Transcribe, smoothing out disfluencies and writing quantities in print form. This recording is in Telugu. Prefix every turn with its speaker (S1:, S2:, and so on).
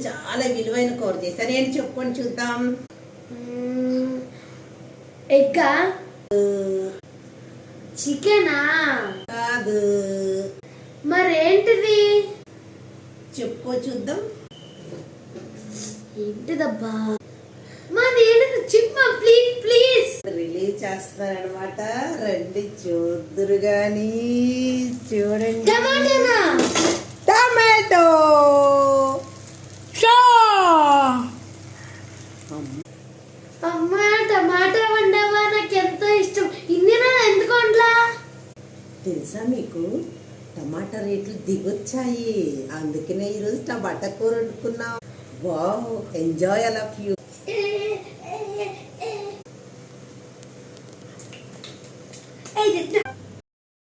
S1: చాలా విలువైన కూర చేశాను. ఏంటి చెప్పుకొని చూద్దాం.
S2: ఎగ్గా, చికెనా?
S1: కాదు.
S2: మరేంటిది?
S1: చెప్పుకో చూద్దాం.
S2: ఏంటిదబ్బా? మాది ఏంటిది? చెప్పమా ప్లీజ్ ప్లీజ్.
S1: రిలీజ్ చేస్తారనమాట. రండి చూద్దురు గాని. చూడండి.
S2: టమాటానా?
S1: టమాటో.
S2: అమ్మా, టమాటా వండవా? నాకు ఎంతో ఇష్టం. ఇన్ని రోజులు ఎందుకు వండలా?
S1: తెలుసా మీకు టమాటా రేట్లు దిగొచ్చాయి. అందుకనే ఈరోజు టమాటా కూర వండుకున్నాం. Wow, enjoy all of you.